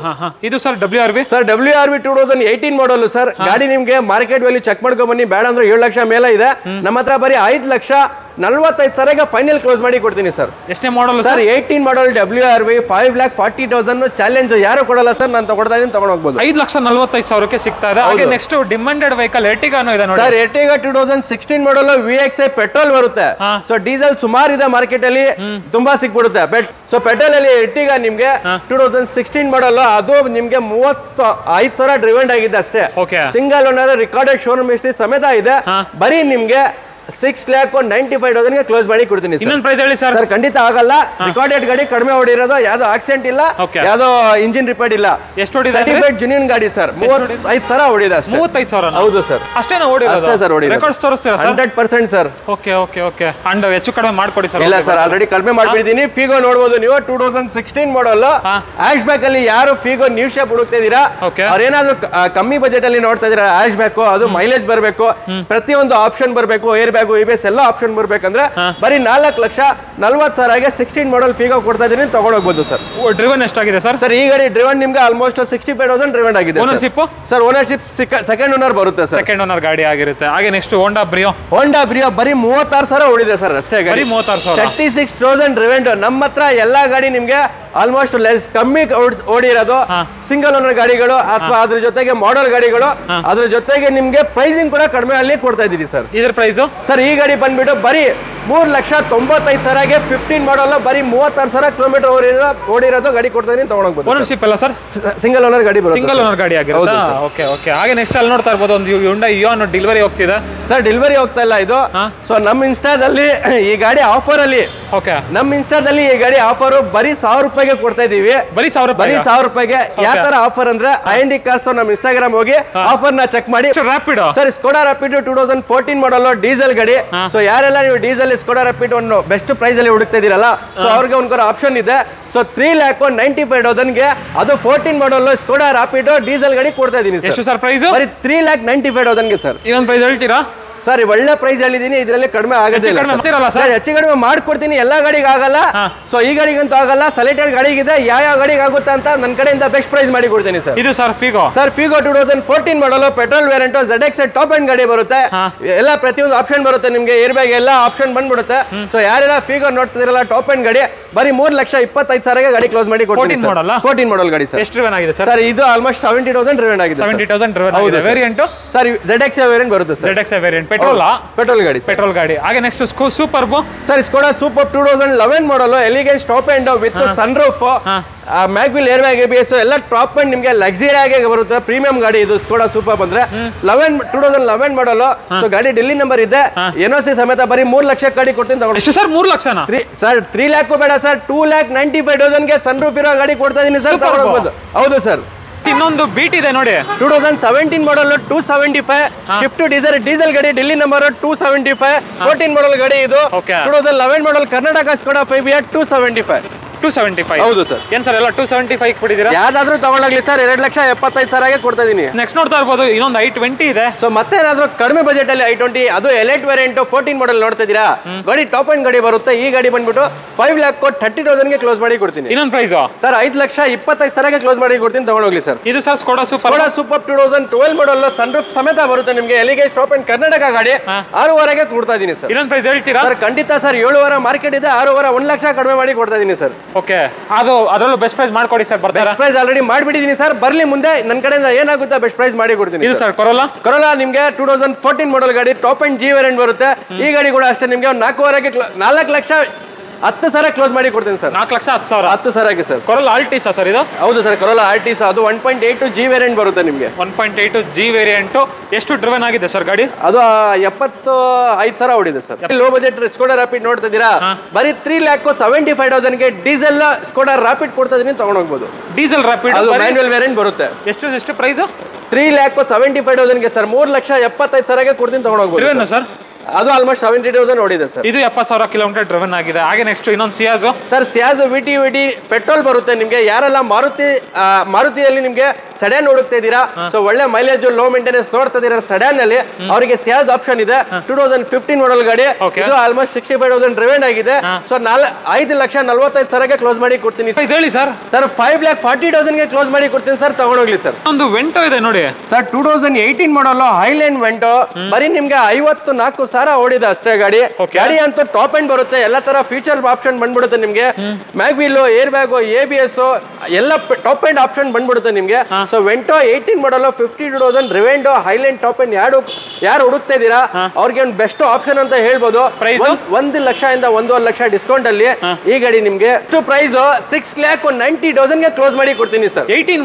ಇದು ಸರ್ WRV? ಸರ್ WRV 2018 ಮಾಡಲ್ ಸರ್. ಗಾಡಿ ನಿಮ್ಗೆ ಮಾರ್ಕೆಟ್ ವ್ಯಾಲ್ಯೂ ಚೆಕ್ ಮಾಡ್ಕೊಂಡ್ ಬನ್ನಿ. ಬೇಡ ಅಂದ್ರೆ 7 ಲಕ್ಷ ಮೇಲೆ ಇದೆ. ನಮ್ಮ ಹತ್ರ ಬರೀ 5,00,000 45,000ಗೆ ಫೈನಲ್ ಕ್ಲೋಸ್ ಮಾಡಿ ಕೊಡ್ತೀನಿ ಸರ್. ಎಷ್ಟನೇ ಮಾಡಲ್ ಸರ್? 18 ಮಾಡಲ್ WRV 5,40,000 ಚಾಲೆಂಜ್ ಯಾರು ಕೊಡಲ್ಲ ಸರ್, ನಾನು ತಗೊಳ್ತಾ ಇದೀನಿ, ತಗೊಂಡು ಹೋಗ್ಬೋದು. 5,45,000ಕ್ಕೆ ಸಿಗ್ತಾ ಇದೆ. ಹಾಗೆ ನೆಕ್ಸ್ಟ್ ಡಿಮ್ಯಾಂಡೆಡ್ ವೆಹಿಕಲ್ ಎರ್ಟಿಗಾನು ಇದೆ ನೋಡಿ ಸರ್. ಎರ್ಟಿಗಾ 2016 ಮಾಡಲ್ VXI ಪೆಟ್ರೋಲ್ ಬರುತ್ತೆ. ಸೊ ಡೀಸೆಲ್ ಸುಮಾರು ಇದೆ ಮಾರ್ಕೆಟ್ ಅಲ್ಲಿ, ತುಂಬಾ ಸಿಕ್ಬಿಡುತ್ತೆ. ಸೊ ಪೆಟ್ರೋಲ್ ಅಲ್ಲಿ ಎರ್ಟಿಗಾ ನಿಮ್ಗೆ 2016 ಮಾಡಲ್, ಅದು ನಿಮ್ಗೆ 35,000 ಡ್ರಿವೆಂಡ್ ಆಗಿದೆ ಅಷ್ಟೇ. Single owner, recorded showroom history ಸಮೇತ ಇದೆ. ಬರೀ ನಿಮ್ಗೆ 6,95,000ಗೆ ಕ್ಲೋಸ್ ಮಾಡಿ ಕೊಡ್ತೀನಿ. ಇನ್ನೊಂದು ಪ್ರೈಸ್ ಹೇಳಿ ಸರ್. ಖಂಡಿತ ಆಗಲ್ಲ. ರಿಕಾರ್ಡೆಡ್ ಗಾಡಿ, ಕಡಿಮೆ ಓಡಿರೋದು, ಯಾವ್ದು ಆಕ್ಸಿಡೆಂಟ್ ಇಲ್ಲ, ಯಾವ್ದು ಇಂಜಿನ್ ರಿಪೇರ್ ಇಲ್ಲ. ಎಷ್ಟು ಓಡಿದೆ? ಸರ್ಟಿಫೈಡ್ ಜೆನ್ಯೂನ್ ಗಾಡಿ ಸರ್. 35,000 ಓಡಿದೆ ಅಷ್ಟೇ. 35,000? ಹೌದು ಸರ್. ಅಷ್ಟೇನಾ ಓಡಿರೋದು? ಅಷ್ಟೇ ಸರ್ ಓಡಿರೋದು. ರೆಕಾರ್ಡ್ಸ್ ತೋರಿಸ್ತೀರಾ ಸರ್? 100% ಸರ್. ಓಕೆ. ಅಂಡ್ ಹೆಚ್ಚು ಕಡಿಮೆ ಮಾಡ್ಕೊಡಿ ಸರ್. ಇಲ್ಲ ಸರ್, ಆಲ್ರೆಡಿ ಕಡಿಮೆ ಮಾಡ್ಬಿಟ್ಟಿದ್ದೀನಿ. ಫಿಗೋ ನೋಡಬಹುದು ನೀವು, 2016 ಮಾಡಲ್ ಆಶ್ ಬ್ಯಾಕ್ ಅಲ್ಲಿ. ಯಾರು ಫಿಗೋ ನ್ಯೂ ಶೇಪ್ ಹುಡುಕ್ತಾ ಇದೀರಾ, ಅವ್ರೇನಾದ್ರೂ ಕಮ್ಮಿ ಬಜೆಟ್ ಅಲ್ಲಿ ನೋಡ್ತಾ ಇದೀರಾ, ಆಶ್ ಬ್ಯಾಕ್, ಅದು ಮೈಲೇಜ್ ಬರಬೇಕು, ಪ್ರತಿಯೊಂದು ಆಪ್ಷನ್ ಬರಬೇಕು, ಏರ್ ಬ್ಯಾಗ್, EBS ಎಲ್ಲ ಆಪ್ಷನ್ ಬರ್ಬೇಕಂದ್ರೆ ಬರೀ 4,40,000ಗೆ 16 ಮಾಡಲ್ ಫಿಗೋ ಕೊಡ್ತಾ ಇದೀನಿ, ತಗೊಂಡು ಹೋಗ್ಬೋದು ಸರ್. ಡ್ರಿವನ್ ಎಷ್ಟಾಗಿದೆ ಸರ್? ಸರ್, ಈ ಗಾಡಿ ಡ್ರಿವನ್ ನಿಮ್ಗೆ ಆಲ್ಮೋಸ್ಟ್ 65,000 ಡ್ರಿವನ್ ಆಗಿದೆ. Ownership sir? Ownership second owner ಬರುತ್ತೆ ಸರ್. ಸೆಕೆಂಡ್ ಓನರ್ ಗಾಡಿ ಆಗಿರುತ್ತೆ. ಹಾಗೆ ನೆಕ್ಸ್ಟ್ ಹೋಂಡಾ ಬ್ರಿಯೋ ಬರೀ 36,000 ಓಡಿದೆ ಸರ್ ಅಷ್ಟೇ ಗಾಡಿ. 36,000 ಡ್ರಿವೆಂಡ್. ನಮ್ಮ ಹತ್ರ ಎಲ್ಲಾ ಗಾಡಿ ನಿಮ್ಗೆ ಆಲ್ಮೋಸ್ಟ್ ಲೆಸ್ ಕಮ್ಮಿ ಓಡಿರೋದು ಸಿಂಗಲ್ ಓನರ್ ಗಾಡಿಗಳು, ಅಥವಾ ಅದ್ರ ಜೊತೆಗೆ ಮಾಡೆಲ್ ಗಾಡಿಗಳು, ಅದ್ರ ಜೊತೆಗೆ ನಿಮ್ಗೆ ಪ್ರೈಸಿಂಗ್ ಕೂಡ ಕಡಿಮೆ ಅಲ್ಲಿ ಕೊಡ್ತಾ ಇದೀನಿ ಸರ್. ಇದ್ರ ಪ್ರೈಸ್ ಸರ್, ಈ ಗಾಡಿ ಬಂದ್ಬಿಟ್ಟು ಬರೀ 3,95,000ಗೆ 15 ಮಾಡಲ್, ಬರೀ 36,000 ಕಿಲೋಮೀಟರ್ ಓಡಿರೋದು ಗಾಡಿ ಕೊಡ್ತಾ ಇದೀನಿ, ತಗೊಂಡೋಗ್ಬೋದು. ಓನರ್ಶಿಪ್ ಅಲ್ಲ ಸರ್? ಸಿಂಗಲ್ ಓನರ್ ಗಾಡಿ ಬರುತ್ತೆ. ಸಿಂಗಲ್ ಓನರ್ ಗಾಡಿ ಆಗಿರುತ್ತೆ. ಓಕೆ. ಹಾಗೆ ನೆಕ್ಸ್ಟ್ ಅಲ್ಲಿ ನೋಡ್ತಾ ಇರ್ಬೋದು ಒಂದು Hyundai Ion ಡೆಲಿವರಿ ಹೋಗ್ತಿದೆ ಸರ್. ಡೆಲಿವರಿ ಹೋಗ್ತಾ ಇಲ್ಲ ಇದು. ಸೊ ನಮ್ಮ ಇನ್ಸ್ಟಾದಲ್ಲಿ ಈ ಗಾಡಿ ಆಫರ್ ಅಲ್ಲಿ, ನಮ್ಮ ಇನ್ಸ್ಟಾದಲ್ಲಿ ಈ ಗಾಡಿ ಆಫರ್ ಬರೀ 1,000 ರೂಪಾಯಿಗೆ ಕೊಡ್ತಾ ಇದೀವಿ. ಬರೀ 1,000 ರೂಪಾಯಿಗೆ. ಯಾವ ತರ ಆಫರ್ ಅಂದ್ರೆ IND ಕಾರ್ಸ್ ನಮ್ಮ ಇನ್ಸ್ಟಾಗ್ರಾಮ್ ಹೋಗಿ ಆಫರ್ ನ ಚೆಕ್ ಮಾಡಿ. ರ್ಯಾಪಿಡ್ ಸರ್, ಸ್ಕೋಡಾ ರ್ಯಾಪಿಡ್ 2014 ಮಾಡಲ್ ಡೀಸೆಲ್ ಗಾಡಿ. ಸೊ ಯಾರೆಲ್ಲ ನೀವು ಡೀಸೆಲ್ ಸ್ಕೋಡಾ ರ್ಯಾಪಿಡ್ ಒಂದು ಬೆಸ್ಟ್ ಪ್ರೈಸ್ ಅಲ್ಲಿ ಹುಡುಕ್ತಾ ಇದೀರಲ್ಲ, ಸೊ ಅವ್ರಿಗೆ ಒಂದು ಆಪ್ಷನ್ ಇದೆ. ಸೊ 3,95,000ಗೆ ಅದು 14 ಮಾಡಲ್ ಸ್ಕೋಡಾ ರ್ಯಾಪಿಡ್ ಡೀಸೆಲ್ ಗಾಡಿ ಕೊಡ್ತಾ ಇದೀನಿ. ಎಷ್ಟು ಸರ್ ಪ್ರೈಸ್? ಬರೀ 3,95,000ಗೆ ಸರ್. ಇನ್ನೊಂದು ಪ್ರೈಸ್ ಹೇಳ್ತೀರಾ ಸರ್? ಒಳ್ಳೆ ಪ್ರೈಸ್ ಹೇಳಿದೀನಿ, ಇದರಲ್ಲಿ ಕಡಿಮೆ ಆಗೋದಿಲ್ಲ ಸರ್. ಹೆಚ್ಚು ಕಡಿಮೆ ಮಾಡ್ಕೊಡ್ತೀನಿ, ಎಲ್ಲಾ ಗಾಡಿಗೆ ಆಗಲ್ಲ. ಸೊ ಈ ಗಾಡಿಗಂತೂ ಆಗಲ್ಲ, ಸೆಲೆಕ್ಟೆಡ್ ಗಾಡಿಗಿದೆ. ಯಾವ ಗಾಡಿಗೆ ಆಗುತ್ತೆ ಅಂತ ನನ್ನ ಕಡೆಯಿಂದ ಬೆಸ್ಟ್ ಪ್ರೈಸ್ ಮಾಡಿ ಕೊಡ್ತೀನಿ ಸರ್. ಇದು ಸರ್ ಫಿಗೋ 2014 ಮಾಡಲ್ petrol variant ZX top end ಗಾಡಿ ಬರುತ್ತೆ. ಎಲ್ಲ ಪ್ರತಿಯೊಂದು ಆಪ್ಷನ್ ಬರುತ್ತೆ ನಿಮ್ಗೆ, ಏರ್ ಬ್ಯಾಗ್ ಎಲ್ಲ ಆಪ್ಷನ್ ಬಂದ್ಬಿಡುತ್ತೆ. ಸೊ ಯಾರೆಲ್ಲ ಫಿಗೋ ನೋಡ್ತಿದಿರಲ್ಲ ಟಾಪ್ ಎಂಡ್ ಗಾಡಿ, ಬರೀ 3,25,000ಗೆ ಗಾಡಿ ಕ್ಲೋಸ್ ಮಾಡಿ ಕೊಡ್ತೀನಿ. 14 ಮಾಡಲ್ ಗಾಡಿ ಸರ್. ಎಷ್ಟು ಡ್ರಿವನ್ ಆಗಿದೆ ಸರ್? ಸರ್, ಇದು ಆಲ್ಮೋಸ್ಟ್ 70,000 ಡ್ರಿವನ್ ಆಗಿದೆ. 70,000 ಡ್ರಿವನ್ ಆಗಿದೆ. ವೇರಿಯಂಟ್ ಸರ್ ZX ವೇರಿಯಂಟ್ ಬರುತ್ತೆ ಸರ್. ZX ವೇರಿಯಂಟ್ ಪೆಟ್ರೋಲ್ ಗಾಡಿ. ಹಾಗೆ next Superb sir. Skoda Superb 2011 model Elegance top end with sunroof, mag wheel air bag, ABS ಎಲ್ಲ top end ನಿಮ್ಗೆ luxury ಆಗಿ ಬರುತ್ತೆ. ಪ್ರೀಮಿಯಂ ಗಾಡಿ ಇದು ಸ್ಕೋಡಾ ಸೂಪರ್ ಬಂದ್ರೆ 2011 ಮಾಡಲ್. ಸೊ ಗಾಡಿ ಡೆಲ್ಲಿ ನಂಬರ್ ಇದೆ, NOC ಸಮೇತ. ಬರೀ 3 ಲಕ್ಷ ಗಾಡಿ ಕೊಡ್ತೀನಿ, ತಗೊಂಡು. ಎಷ್ಟು ಸರ್? 3 ಲಕ್ಷನಾ ಸರ್? 3 ಲ್ಯಾಕ್ ಬೇಡ ಸರ್, 2,95,000ಗೆ ಸನ್ ರೂಫ್ ಇರೋ ಗಾಡಿ ಕೊಡ್ತಾ ಇದೀನಿ ಸರ್, ತಗೊಂಡೋಗ್ಬೋದು. ಹೌದು ಸರ್. ಇನ್ನೊಂದು ಬೀಟ್ ಇದೆ ನೋಡಿ, 2017 ಮಾಡಲ್ 275 ಶಿಫ್ಟ್ ಡೀಸೆಲ್ ಗಾಡಿ, ಡೆಲ್ಲಿ ನಂಬರ್ 275, 14 ಮಾಡಲ್ ಗಾಡಿ ಇದು. 2011 ಮಾಡಲ್ ಕರ್ನಾಟಕ ಸ್ಕೋಡಾ ಫೈಬಿಯಾ 275. ಹೌದು ಸರ್. ಏನ್ ಸರ್ ಎಲ್ಲ 275 ಕೊಟ್ಟಿದ್ದೀರಾ? ಯಾವ್ದಾದ್ರು ತಗೊಳ್ಳಾಗ್ಲಿ ಸರ್, 2,75,000ಗೆ ಕೊಡ್ತಾ ಇದೀನಿ. ನೆಕ್ಸ್ಟ್ ನೋಡ್ತಾ ಇರ್ಬೋದು ಇನ್ನೊಂದು i20 ಇದೆ. ಸೊ ಮತ್ತೆ ಏನಾದ್ರು ಕಡಿಮೆ ಬಜೆಟ್ ಅಲ್ಲಿ i20, ಅದು ಎಲೈಟ್ ವೇರಿಯಂಟ್ 14 ಮಾಡಲ್ ನೋಡ್ತಾ ಇದೀರಾ, ಗಾಡಿ ಟಾಪ್ ಎಂಡ್ ಗಾಡಿ ಬರುತ್ತೆ. ಈ ಗಾಡಿ ಬಂದ್ಬಿಟ್ಟು 5,30,000ಗೆ ಕ್ಲೋಸ್ ಮಾಡಿ ಕೊಡ್ತೀನಿ. ಇನ್ನೊಂದು ಪ್ರೈಸ್ ಸರ್? 5,25,000ಗೆ ಕ್ಲೋಸ್ ಮಾಡಿ ಕೊಡ್ತೀನಿ, ತಗೊಂಡೋಗ್ಲಿ ಸರ್. ಇದು ಸರ್ ಸ್ಕೋಡಾ ಸೂಪರ್ 2012 ಮಾಡಲ್ ಸನ್ ರೂಫ್ ಸಮೇತ ಬರುತ್ತೆ ನಿಮ್ಗೆ. ಎಲಿಗೆನ್ಸ್ ಟಾಪ್ ಎಂಡ್ ಕರ್ನಾಟಕ ಗಾಡಿ 6,500ಗೆ ಕೊಡ್ತಾ ಇದೀನಿ ಸರ್. ಇನ್ನೊಂದು ಪ್ರೈಸ್ ಹೇಳ್ತೀರಾ ಸರ್? ಖಂಡಿತ ಸರ್. 7,500 ಮಾರ್ಕೆಟ್ ಇದೆ, 6,500 1 ಲಕ್ಷ ಕಡಿಮೆ ಮಾಡಿ ಕೊಡ್ತಾ ಇದೀನಿ ಸರ್. ಓಕೆ, ಅದರಲ್ಲೂ ಬೆಸ್ಟ್ ಪ್ರೈಸ್ ಮಾಡ್ಕೊಡಿ ಸರ್. ಬರ್ತಾರೆ ಪ್ರೈಸ್ ಆಲ್ರೆಡಿ ಮಾಡಿಬಿಟ್ಟಿದ್ದೀನಿ ಸರ್, ಬರ್ಲಿ ಮುಂದೆ ನನ್ನ ಕಡೆಯಿಂದ ಏನಾಗುತ್ತೆ ಬೆಸ್ಟ್ ಪ್ರೈಸ್ ಮಾಡಿ ಕೊಡ್ತೀನಿ. ಇದು ಸರ್ ಕೊರೋಲಾ ನಿಮ್ಗೆ 2014 ಮಾಡಲ್ ಗಾಡಿ, ಟಾಪ್ ಅಂಡ್ G ವೇರಿಯಂಟ್ ಬರುತ್ತೆ. ಈ ಗಾಡಿ ಕೂಡ ಅಷ್ಟೇ ನಿಮ್ಗೆ 4 ಲಕ್ಷ 10,000 ಕ್ಲೋಸ್ ಮಾಡಿ ಕೊಡ್ತೀನಿ ಸರ್. 4,10,000 ಸರ್. ಕೊರೋಲಾ ಆಲ್ಟಿಸಾ ಸರ್ ಇದು? ಹೌದು ಸರ್, ಕೊರೋಲಾ ಆಲ್ಟಿಸ್. ಅದು 1.8 G ವೇರಿಯಂಟ್ ಬರುತ್ತೆ ನಿಮಗೆ. 1.8 G ವೇರಿಯಂಟ್. ಎಷ್ಟು ಡ್ರಿವನ್ ಆಗಿದೆ ಸರ್ ಗಾಡಿ? ಅದು 75,000 ಓಡಿದೆ sir. Low budget Skoda rapid ನೋಡ್ತಾ ಇದೀರಾ, ಬರೀ 3,75,000ಗೆ ಡೀಸೆಲ್ ಸ್ಕೋಡಾ ರ್ಯಾಪಿಡ್ ಕೊಡ್ತಾ ಇದೀನಿ, ತಗೊಂಡೋಗ್ಬೋದು. ಡೀಸೆಲ್ ರ್ಯಾಪಿಡ್ ಅದು ಮ್ಯಾನ್ಯುವಲ್ ವೇರಿಯಂಟ್ ಬರುತ್ತೆ. ಎಷ್ಟು ಪ್ರೈಸ್? 3,75,000ಗೆ ಸರ್. 3,75,000ಗೆ ಕೊಡ್ತೀನಿ, ತಗೊಂಡೋಗ್ಬೋದು ಸರ್. ಅದು ಆಲ್ಮೋಸ್ಟ್ 70,000 ಓಡಿದೆ ಸರ್. ಇದು 70,000 ಕಿಲೋಮೀಟರ್ ಡ್ರಿವನ್ ಆಗಿದೆ. ಹಾಗೆ ನೆಕ್ಸ್ಟ್ ಇನ್ನೊಂದು ಸಿಯಾಜ್ ಸರ್. ಸಿಯಾಜ್ VT ಪೆಟ್ರೋಲ್ ಬರುತ್ತೆ ನಿಮಗೆ. ಯಾರೆಲ್ಲ ಮಾರುತಿಯಲ್ಲಿ ನಿಮಗೆ ಸೆಡನ್ ಹುಡುಕ್ತಾ ಇದ್ದೀರಾ, ಸೊ ಒಳ್ಳೆ ಮೈಲೇಜ್ ಲೋ ಮೇಂಟೆನೆನ್ಸ್ ನೋಡ್ತಾ ಇದೀರಾ ಸೆಡನ್ ಅಲ್ಲಿ, ಅವರಿಗೆ ಸಿಯಾಜ್ ಆಪ್ಷನ್ ಇದೆ. 2015 ಮಾಡಲ್ ಗಾಡಿ, ಇದು ಆಲ್ಮೋಸ್ಟ್ 65,000 ಡ್ರೈವೆಂಡ್ ಆಗಿದೆ. ಸೊ 5,45,000 ಕ್ಲೋಸ್ ಮಾಡಿ ಕೊಡ್ತೀನಿ ಹೇಳಿ ಸರ್. ಸರ್ 5,40,000 ಕ್ಲೋಸ್ ಮಾಡಿ ಕೊಡ್ತೀನಿ ಸರ್, ತಗೊಂಡೋಗ್ಲಿ ಸರ್. ಒಂದು ವೆಂಟೋ ಇದೆ ನೋಡಿ ಸರ್, 2018 ಮಾಡಲ್ ಹೈಲ್ಯಾಂಡ್ ವೆಂಟೋ, ಬರೀ ನಿಮ್ಗೆ 54,000 ಓಡಿದೆ ಅಷ್ಟೇ ಗಾಡಿ. ಗಾಡಿ ಅಂತೂ ಟಾಪ್ ಎಂಡ್ ಬರುತ್ತೆ, ಎಲ್ಲ ತರ ಫೀಚರ್ಸ್ ಆಪ್ಷನ್ ಬಂದ್ಬಿಡುತ್ತೆ ನಿಮ್ಗೆ. ಮ್ಯಾಗ್ವಿಲ್, ಏರ್ ಬ್ಯಾಗ್, ABS ಎಲ್ಲ ಟಾಪ್ ಎಂಡ್ ಆಪ್ಷನ್ ಬಂದ್ಬಿಡುತ್ತೆ ನಿಮ್ಗೆ. ಸೊ ವೆಂಟೋ 18 ಮಾಡಲ್ 52,000 ರಿವೆಂಡೋ ಹೈಲ್ಯಾಂಡ್ ಟಾಪ್ ಎಂಡ್ ಯಾರು ಹುಡುಕ್ತಾ ಇದೀರಾ ಅವ್ರಿಗೆ ಒಂದು ಬೆಸ್ಟ್ ಆಪ್ಷನ್ ಅಂತ ಹೇಳ್ಬೋದು. 1 ಲಕ್ಷದಿಂದ 1.5 ಲಕ್ಷ ಡಿಸ್ಕೌಂಟ್ ಅಲ್ಲಿ ಈ ಗಾಡಿ ನಿಮ್ಗೆ ಪ್ರೈಸ್ 6,90,000 ಕ್ಲೋಸ್ ಮಾಡಿ ಕೊಡ್ತೀನಿ ಸರ್. 18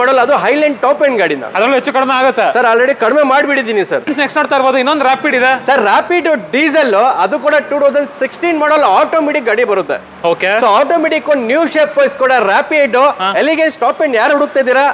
ಮಾಡಲ್ ಅದು ಹೈಲ್ಯಾಂಡ್ ಟಾಪ್ ಎಂಡ್ ಗಾಡಿನ, ಅದರಲ್ಲೂ ಹೆಚ್ಚು ಕಡಿಮೆ ಆಗುತ್ತೆ ಸರ್. ಆಲ್ರೆಡಿ ಕಡಿಮೆ ಮಾಡಿಬಿಟ್ಟಿದ್ದೀನಿ ಸರ್. ನೆಕ್ಸ್ಟ್ ನೋಡ್ತಾ ಇರ್ಬೋದು ಇನ್ನೊಂದು ರ್ಯಾಪಿಡ್ ಇದೆ ಸರ್, ರ್ಯಾಪಿಡ್ ಡೀಸೆಲ್, ಅದು ಕೂಡ 2016 ಮಾಡಲ್ ಆಟೋಮೆಟಿಕ್ ಗಾಡಿ ಬರುತ್ತೆ. Okay, so automatic new shape ಕೂಡ ರ್ಯಾಪಿಡ್ ಎಲಿಗೆನ್ಸ್ ಟಾಪ್ ಎಂಡ್ ಯಾರು ಹುಡುಕ್ತಾ ಇದ್ದೀರಾ,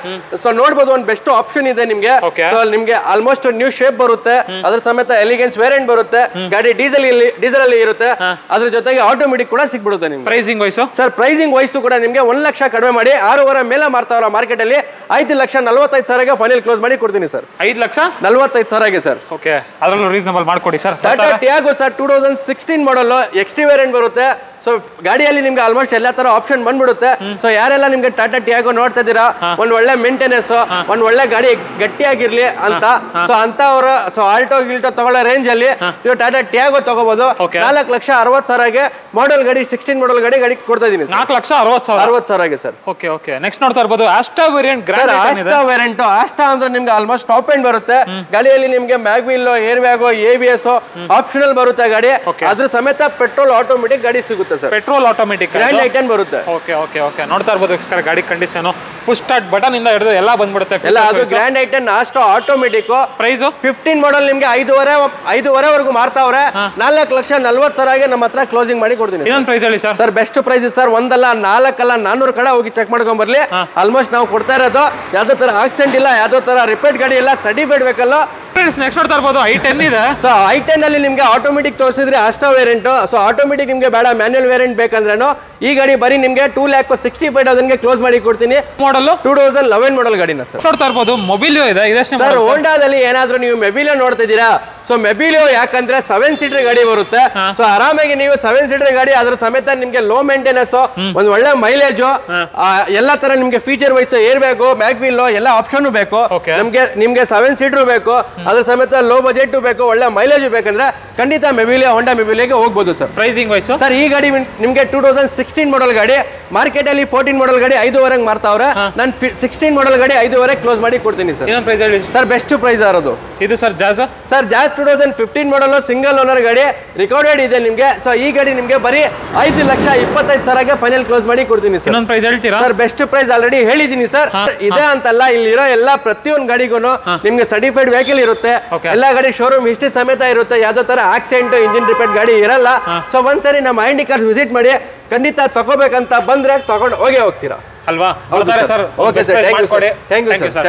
ಸೊ ನೋಡ್ಬೋದು ಒಂದು ಬೆಸ್ಟ್ ಆಪ್ಷನ್ ಇದೆ ನಿಮ್ಗೆ. ಸೊ ನಿಮ್ಗೆ ಆಲ್ಮೋಸ್ಟ್ ನ್ಯೂ ಶೇಪ್ ಬರುತ್ತೆ, ಅದ್ರ ಸಮೇತ ಎಲಿಗೆನ್ಸ್ ವೇರಿಯಂಟ್ ಬರುತ್ತೆ. ಗಾಡಿ ಡೀಸೆಲ್ ಅಲ್ಲಿ ಇರುತ್ತೆ, ಅದ್ರ ಜೊತೆಗೆ ಆಟೋಮೆಟಿಕ್ ಕೂಡ ಸಿಕ್ಬಿಡುತ್ತೆ ನಿಮ್ಗೆ. Pricing wise sir, pricing wise ಕೂಡ ನಿಮ್ಗೆ 1 ಲಕ್ಷ ಕಡಿಮೆ ಮಾಡಿ 6,500 ಮೇಲೆ ಮಾರ್ತಾವ್ರ ಮಾರ್ಕೆಟ್ ಅಲ್ಲಿ. 5,45,000 ಫೈನಲ್ ಕ್ಲೋಸ್ ಮಾಡಿ ಕೊಡ್ತೀನಿ ಸರ್. 5,45,000 ಸರ್. ಓಕೆ, ಅದರಲ್ಲೂ ರೀಸನಬಲ್ ಮಾಡ್ಕೊಡಿ ಸರ್. ಟಾಟಾ ಟಿಯಾಗೋ ಸರ್, 2016 ಮಾಡಲ್ XT ವೇರಿಯಂಟ್ ಬರುತ್ತೆ. ಸೊ ಗಾಡಿಯಲ್ಲಿ ನಿಮ್ಗೆ ಆಲ್ಮೋಸ್ಟ್ ಎಲ್ಲಾ ತರ ಆಪ್ಷನ್ ಬಂದ್ಬಿಡುತ್ತೆ. ಸೊ ಯಾರೆಲ್ಲ ನಿಮ್ಗೆ ಟಾಟಾ ಟಿಯಾಗೋ ನೋಡ್ತಾ ಇದ್ದೀರಾ, ಒಂದ್ ಒಳ್ಳೆ ಮೇಂಟೆನೆನ್ಸ್, ಒಂದ್ ಒಳ್ಳೆ ಗಾಡಿ ಗಟ್ಟಿಯಾಗಿರ್ಲಿ ಅಂತ, ಸೊ ಅಂತವ್ರ ಸೊ ಆಲ್ಟೋ ಗಿಲ್ಟೋ ತಗೊಳ್ಳೋ ರೇಂಜ್ ಅಲ್ಲಿ ನೀವು ಟಾಟಾ ಟಿಯಾಗೋ ತಗೋಬಹುದು. 4,60,000 ಮಾಡಲ್ ಗಾಡಿ, 16 ಮಾಡಲ್ ಗಾಡಿ ಕೊಡ್ತಾ ಇದೀನಿ. 4,60,000 ಸರ್. ಓಕೆ ಓಕೆ, ನೆಕ್ಸ್ಟ್ ನೋಡ್ತಾ ಇರ್ಬೋದು Asta variant. Asta variant, Asta ಅಂದ್ರೆ ನಿಮ್ಗೆ ಆಲ್ಮೋಸ್ಟ್ ಟಾಪ್ ಎಂಡ್ ಬರುತ್ತೆ. ಗಾಡಿಯಲ್ಲಿ ನಿಮ್ಗೆ mag wheel, air bag, ABS optional ಬರುತ್ತೆ ಗಾಡಿ. ಅದ್ರ ಸಮೇತ ಪೆಟ್ರೋಲ್ ಆಟೋಮೆಟಿಕ್ ಗಾಡಿ ಸಿಗುತ್ತೆ sir. Petrol automatic grand i ten ಬರುತ್ತೆ. ಓಕೆ ಓಕೆ ಓಕೆ, ನೋಡ್ತಾ ಇರ್ಬೋದು ಗಾಡಿ ಕಂಡೀಷನ್, ಪುಷ್ ಸ್ಟಾರ್ಟ್ ಬಟನ್ ಇಂದ ಹಿಡಿದು ಎಲ್ಲ ಬಂದ್ಬಿಡುತ್ತೆ. ಎಲ್ಲ ಅದು Grand i ten Asta automatic. Price 15 model ನಿಮ್ಗೆ 5,500 ಮಾರ್ತಾವ್ರೆ. 4,40,000 ನಮ್ಮ ಹತ್ರ ಕ್ಲೋಸಿಂಗ್ ಮಾಡಿ ಕೊಡ್ತೀನಿ. ಇನ್ನೊಂದು ಪ್ರೈಸ್ ಹೇಳಿ sir. Sir, best price sir. 1 ಅಲ್ಲ 4 ಅಲ್ಲ 400 ಕಡೆ ಹೋಗಿ ಚೆಕ್ ಮಾಡ್ಕೊಂಡ್ ಬರ್ಲಿ. ಆಲ್ಮೋಸ್ಟ್ ನಾವು ಕೊಡ್ತಾ ಇರೋದು ಯಾವ್ದೋ ತರ ಆಕ್ಸಿಡೆಂಟ್ ಇಲ್ಲ, ಯಾವ್ದೋ ತರ ರಿಪೇರ್ ಗಾಡಿ ಇಲ್ಲ, ಸರ್ಟಿಫೈಡ್ ಬೇಕಲ್ಲ. ನೆಕ್ಸ್ಟ್ ನೋಡ್ತಾ ಇರ್ಬೋದು i10 ಇದೆ. ಸೊ i10 ಅಲ್ಲಿ ನಿಮ್ಗೆ ಆಟೋಮೆಟಿಕ್ ತೋರಿಸಿದ್ರೆ ಆಸ್ಟಾ ವೇರಿಯಂಟ್. ಸೊ ಆಟೋಮೆಟಿಕ್ ನಿಮ್ಗೆ ಬೇಡ, ಮ್ಯಾನ್ಯುಯಲ್ ವೇರಿಯಂಟ್ ಬೇಕಂದ್ರೇನು ಈ ಗಾಡಿ ಬರೀ ನಿಮ್ಗೆ 2,65,000 ಕ್ಲೋಸ್ ಮಾಡಿ ಕೊಡ್ತೀನಿ. ಮಾಡಲ್ 2011 ಮಾಡಲ್ ಗಾಡಿನ ಸರ್. ನೋಡ್ತಾ ಇರ್ಬೋದು ಮೊಬಿಲಿಯೋ ಇದೆ. ಸರ್, ಹೋಂಡಾದಲ್ಲಿ ಏನಾದ್ರೂ ನೀವು ಮೆಬಿಲಿಯೋ ನೋಡ್ತಾ ಇದ್ದೀರಾ, ಸೊ ಮೆಬಿಲಿಯೋ ಯಾಕಂದ್ರೆ 7 ಸೀಟರ್ ಗಾಡಿ ಬರುತ್ತೆ. ಸೊ ಆರಾಮಾಗಿ ನೀವು 7 ಸೀಟರ್ ಗಾಡಿ, ಅದ್ರ ಸಮೇತ ನಿಮ್ಗೆ ಲೋ ಮೇಂಟೆನೆನ್ಸ್, ಒಂದ್ ಒಳ್ಳೆ ಮೈಲೇಜ್, ಎಲ್ಲಾ ತರ ನಿಮ್ಗೆ feature wise, air bag, mag wheel ಎಲ್ಲ ಆಪ್ಷನ್ ಬೇಕು. ನಿಮ್ಗೆ 7 ಸೀಟರ್ ಬೇಕು, ಅದ್ರ ಸಮೇತ ಲೋ ಬಜೆಟ್ ಬೇಕು, ಒಳ್ಳೆ ಮೈಲೇಜ್ ಬೇಕಂದ್ರೆ ಖಂಡಿತ ಮೆಬಿಲಿಯೋ, ಹೋಂಡಾ ಮೆಬಿಲಿಯೋಗೆ ಹೋಗ್ಬೋದು ಸರ್. ಪ್ರೈಸಿಂಗ್ ವೈಸ್ ಸರ್, ಈ ಗಾಡಿ ನಿಮ್ಗೆ 2016 ಮಾಡಲ್ ಗಾಡಿ, ಮಾರ್ಕೆಟ್ ಅಲ್ಲಿ 14 ಮಾಡಲ್ ಗಾಡಿ 5,500 ಮಾರ್ತಾವ್ರೆ. ನಾನು 16 ಮಾಡಲ್ ಗಾಡಿ 5,500 ಕ್ಲೋಸ್ ಮಾಡಿ ಕೊಡ್ತೀನಿ ಸರ್. ಇನ್ನೊಂದು ಪ್ರೈಸ್ ಹೇಳಿ ಸರ್. ಬೆಸ್ಟ್ ಪ್ರೈಸ್ ಇರೋದು ಇದು sir. Jazz sir, jazz 2015 model single owner ಗಾಡಿ, ರಿಕಾರ್ಡೆಡ್ ಇದೆ ನಿಮ್ಗೆ. ಸೊ ಈ ಗಾಡಿ ನಿಮ್ಗೆ ಬರೀ 5,25,000 ಫೈನಲ್ ಕ್ಲೋಸ್ ಮಾಡಿ ಕೊಡ್ತೀನಿ ಸರ್. ಇನ್ನೊಂದು ಪ್ರೈಸ್ ಹೇಳ್ತೀರಾ ಸರ್? ಬೆಸ್ಟ್ ಪ್ರೈಸ್ ಆಲ್ರೆಡಿ ಹೇಳಿದೀನಿ ಸರ್. ಇದೆ ಅಂತಲ್ಲ, ಇಲ್ಲಿರೋ ಎಲ್ಲ ಪ್ರತಿಯೊಂದು ಗಾಡಿಗೂ ನಿಮ್ಗೆ ಸರ್ಟಿಫೈಡ್ ವೆಹಿಕಲ್ ಇರುತ್ತೆ. ಎಲ್ಲ ಗಾಡಿ ಶೋರೂಮ್ ಹಿಸ್ಟ್ರಿ ಸಮೇತ ಇರುತ್ತೆ, ಯಾವ್ದೋ ತರ ಆಕ್ಸಿಡೆಂಟ್, ಇಂಜಿನ್ ರಿಪೇರ್ ಗಾಡಿ ಇರಲ್ಲ. ಸೊ ಒಂದ್ಸರಿ ನಮ್ಮ ಐಡಿ ಕಾರ್ಡ್ ವಿಸಿಟ್ ಮಾಡಿ, ಖಂಡಿತ ತಗೋಬೇಕಂತ ಬಂದ್ರೆ ತಗೊಂಡು ಹೋಗ್ತೀರಾ ಅಲ್ವಾ? Sir. Okay sir, thank you sir.